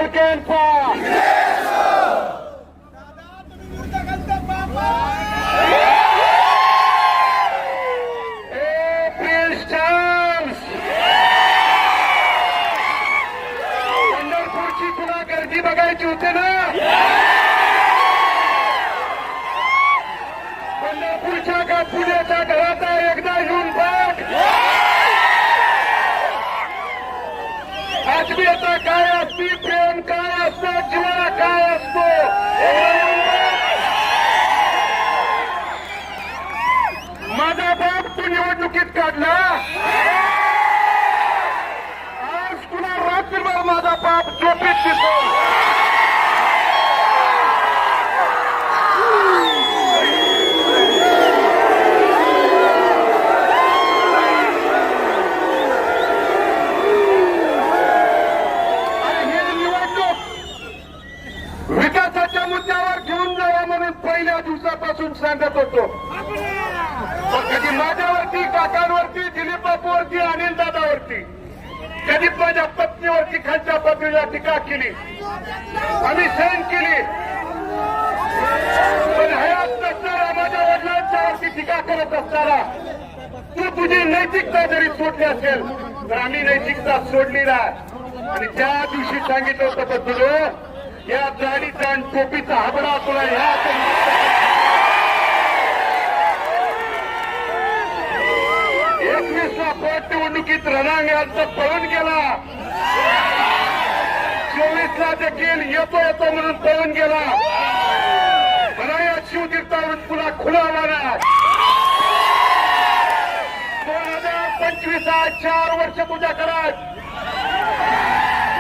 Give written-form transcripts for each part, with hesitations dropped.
मालकांचा पंढरपूरची तुला गर्दी बघायची होती ना. पंढरपूरच्या का पुण्याच्या घरात एकदा येऊन बघ. आत्मीयता काय असती, प्रेम काय असतं, जीवन काय असतो, माझा बाप तू निवडणुकीत काढला. आज तुला रात्रभर माझा बाप झोपेत दिसतो. विकासाच्या मुद्द्यावर घेऊन जावा म्हणून पहिल्या दिवसापासून सांगत होतो. कधी माझ्यावरती, काकांवरती, दिलीप बापूवरती, अनिल दादावरती, कधी माझ्या पत्नीवरती खालच्या पत्नीला टीका केली, आम्ही सहन केली. पण हयात नसताना माझ्या वडिलांच्या वरती टीका करत असताना तू तुझी नैतिकता जरी सोडली असेल तर आम्ही नैतिकता सोडली नाही. आणि त्या दिवशी सांगितलं होतं बद्दलो या जाडीचा आणि टोपीचा हाबडा तुला ह्या 21ला पोट निवडणुकीत रणांगणात पळून गेला. 24ला देखील येतो म्हणून पळून गेला. मला या शिवतीर्थावरून तुला खुला आला. 2025 4 वर्ष तुझ्या करात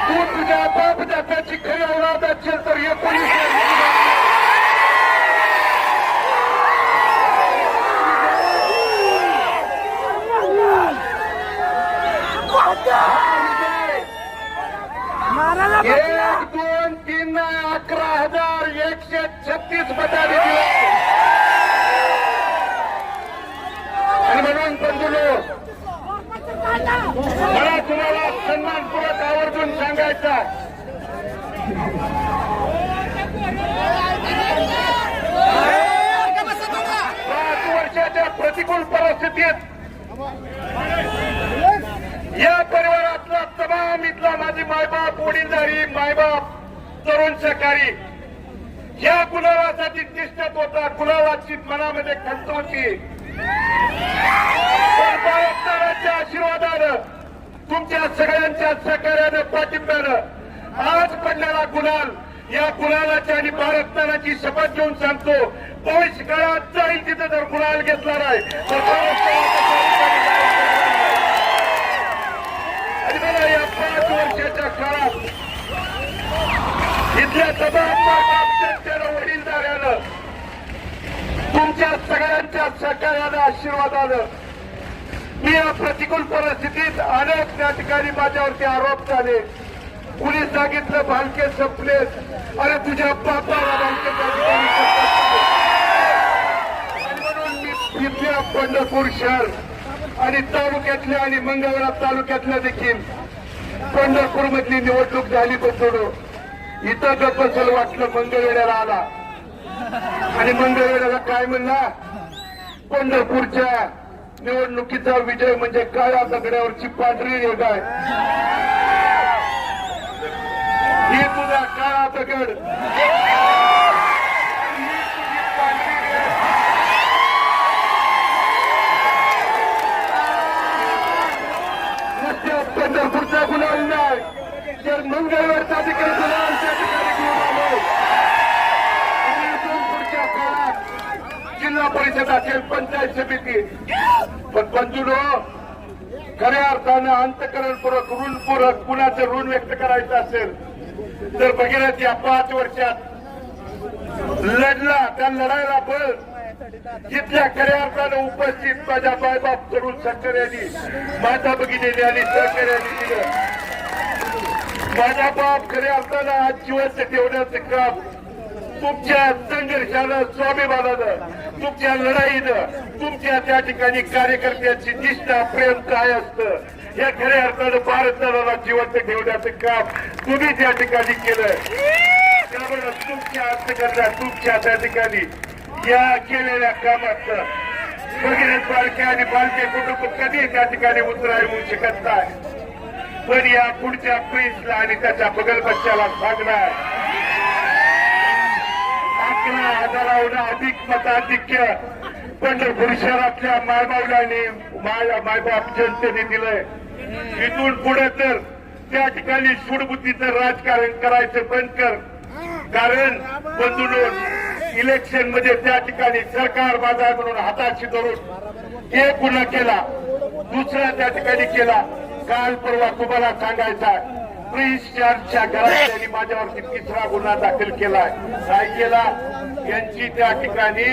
तू तुझ्या बाप दादाची खरी औलाद असेल तर 19 1, 2, 3, 11,136 मतांनी दिले. आणि म्हणून बंधुलो मला तुम्हाला सन्मानपूर्वक आवर्जून सांगायचा, 5 वर्षाच्या प्रतिकूल परिस्थितीत या परिवारातला तमाम इथला माझी मायबाप, वडीलधारी मायबाप, तरुण सहकारी या कुलावासाठी तिष्ठत होता. कुलावाची मनामध्ये खंत होती. बाळासाहेबांच्या आशीर्वादानं, तुमच्या सगळ्यांच्या सहकार्यानं, पाठिंब्यानं आज पडलेला गुलाल, या गुलालाची आणि भारतनाची शपथ घेऊन सांगतो, भविष्य काळात जाईल तिथं जर गुलाल घेतला नाही तर आणि मला या 5 वर्षाच्या काळात इथल्या तमाम वडीलधाऱ्यानं, तुमच्या सगळ्यांच्या सहकार्यानं, आशीर्वादानं मी या प्रतिकूल परिस्थितीत अनेक त्या ठिकाणी माझ्यावरती आरोप झाले. कुणी सांगितलं भालके संपलेत, अरे तुझ्या बापाला भालके म्हणून मी इथल्या पंढरपूर शहर आणि तालुक्यातल्या आणि मंगळवेढा तालुक्यातल्या देखील पंढरपूर मधली निवडणूक झाली. बसवलो इथं गप्पसल वाटलं, मंगळवेढ्याला आला आणि मंगळवेढ्याला काय म्हणला, पंढरपूरच्या निवडणुकीचा विजय म्हणजे काळ्या दगड्यावरची पांढरी रेघ आहे. ही तुझा काळा दगड, नुसत्या पंढरपूरचा गुलाल नाही, जर मंगळवेढचा देखील गुलाल त्या ठिकाणी घेऊन आलो. पुढच्या काळात जिल्हा परिषद असेल, पंचायत समिती, पण बंधूंनो खऱ्या अर्थानं अंतकरणपूर्वक, ऋणपूर्वक कुणाचं ऋण व्यक्त करायचं असेल तर भगीरथ या 5 वर्षात लढला. त्या लढायला बळ जिथल्या खऱ्या अर्थानं उपस्थित माझ्या मायबाप तरुण सहकार्यांनी, माता भगिनींनी आणि सहकार्यांनी दिलं. माझा बाप खऱ्या अर्थानं आज जिवंत ठेवण्याचं काम तुमच्या संघर्षानं, स्वाभिमानानं, तुमच्या लढाईनं, तुमच्या त्या ठिकाणी कार्यकर्त्यांची निष्ठा, प्रेम काय असतं या खऱ्या अर्थानं भारताला जिवंत ठेवण्याचं काम तुम्ही त्या ठिकाणी केलं. त्यामुळे तुमच्या अर्थकर्ता तुमच्या त्या ठिकाणी या केलेल्या कामात भगीरथ बालके आणि बालके कुटुंब कधी त्या ठिकाणी उतराय होऊ शकत नाही. पण या पुढच्या प्रिन्सला आणि त्याच्या बगल बच्च्याला सांगणार 11,000हून अधिक मताधिक्य पंढरपूर शहरातल्या मायबावलांनी मायबाप जनतेने दिलंय. इथून पुढे तर त्या ठिकाणी सूडबुद्धीचं राजकारण करायचं बंद कर. कारण बंधून इलेक्शन मध्ये त्या ठिकाणी सरकार बाजार म्हणून हाताशी धरून एक गुन्हा केला, दुसरा त्या ठिकाणी केला. काल परवा तुम्हाला सांगायचा प्रिन्स चार्जच्या घरात त्यांनी माझ्यावरती 3रा गुन्हा दाखल केलाय. काय केला? यांची त्या ठिकाणी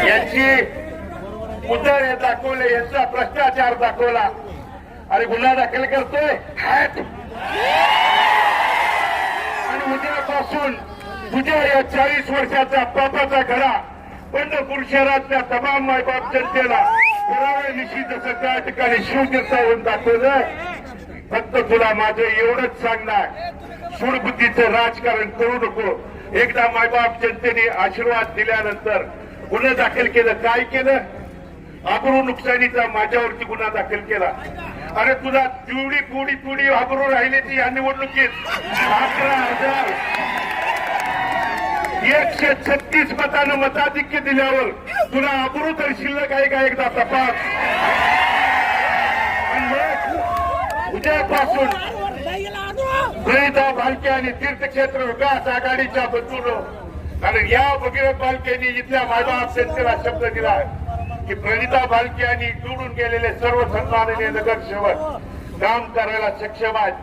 यांची उदाहरण दाखवले, यांचा भ्रष्टाचार दाखवला. अरे गुन्हा दाखल करतोय आणि उद्यापासून तुझ्या या 40 वर्षाचा पापाचा घडा पंढरपूर शहरातल्या तमाम मायबाप जनतेला पुराव्यानिशी जसं त्या ठिकाणी शिवतीर्थावरून दाखवलं. फक्त तुला माझं एवढंच सांगणार, सूडबुद्धीचं राजकारण करू नको. एकदा मायबाप जनतेने आशीर्वाद दिल्यानंतर गुन्हा दाखल केलं. काय केलं? आबरू नुकसानीचा माझ्यावरती गुन्हा दाखल केला. अरे तुला जेवढी पुढी आबरू राहिली ती या निवडणुकीत 11,136 मतानं मताधिक्य दिल्यावर तुला आबरू तर शिल्लक आहे का? एकदा तपास. आणि मग उद्यापासून प्रणिता भालके आणि तीर्थक्षेत्र विकास आघाडीच्या बंधूंनो, कारण या भगीरथ भालकेंनी इथल्या मायबाप जनतेला शब्द दिला की प्रणिता भालके आणि निवडून गेलेले सर्व सन्माननीय नगरसेवक काम करायला सक्षम आहेत.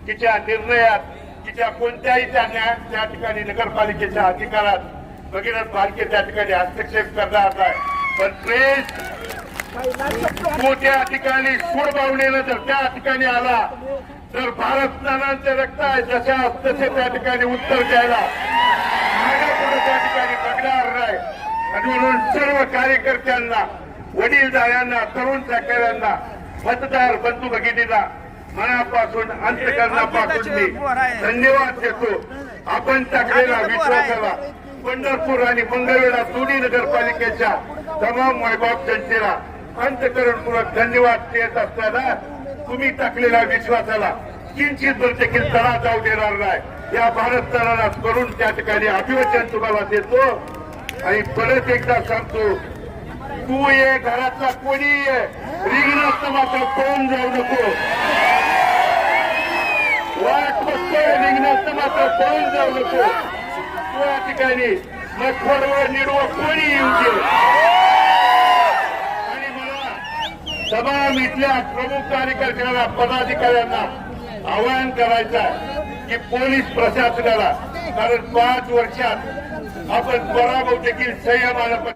तिच्या निर्णयात, तिच्या कोणत्याही त्या ठिकाणी नगरपालिकेच्या अधिकारात भगीरथ भालके त्या ठिकाणी हस्तक्षेप करणार नाही. पण प्रेस तो त्या ठिकाणी सूडभावनेनं जर त्या ठिकाणी आला तर भारत नानांचे रक्त आहे जशा तसे त्या ठिकाणी उत्तर द्यायला त्या ठिकाणी बघणार नाही. आणि म्हणून सर्व कार्यकर्त्यांना, वडीलधाऱ्यांना, तरुण सहकाऱ्यांना, मतदार बंधू भगिनींना मनापासून अंतकरणापासून मी धन्यवाद देतो. आपण टाकलेला विश्वासाला पंढरपूर आणि मंगळवेढा दोन्ही नगरपालिकेच्या तमाम मायबाप जनतेला अंतकरणपूर्वक धन्यवाद देत असताना तुम्ही टाकलेल्या विश्वासाला किंचित देखील तडा जाऊ देणार नाही. या भारत तराला करून त्या ठिकाणी अभिवचन तुम्हाला देतो. आणि परत एकदा सांगतो, तू ये घरातला कोणी ये, रिंगणात मात्र पळून जाऊ नको. वाट बघतोय, रिंगणात मात्र पळून जाऊ नको. तू या ठिकाणी मठवरवर निडवं कोणी येऊ दे. आणि मला तमाम इथल्या प्रमुख कार्यकर्त्यांना, पदाधिकाऱ्यांना आवाहन करायचं आहे की पोलीस प्रशासनाला, कारण 5 वर्षात आपण पराभव देखील संयमानं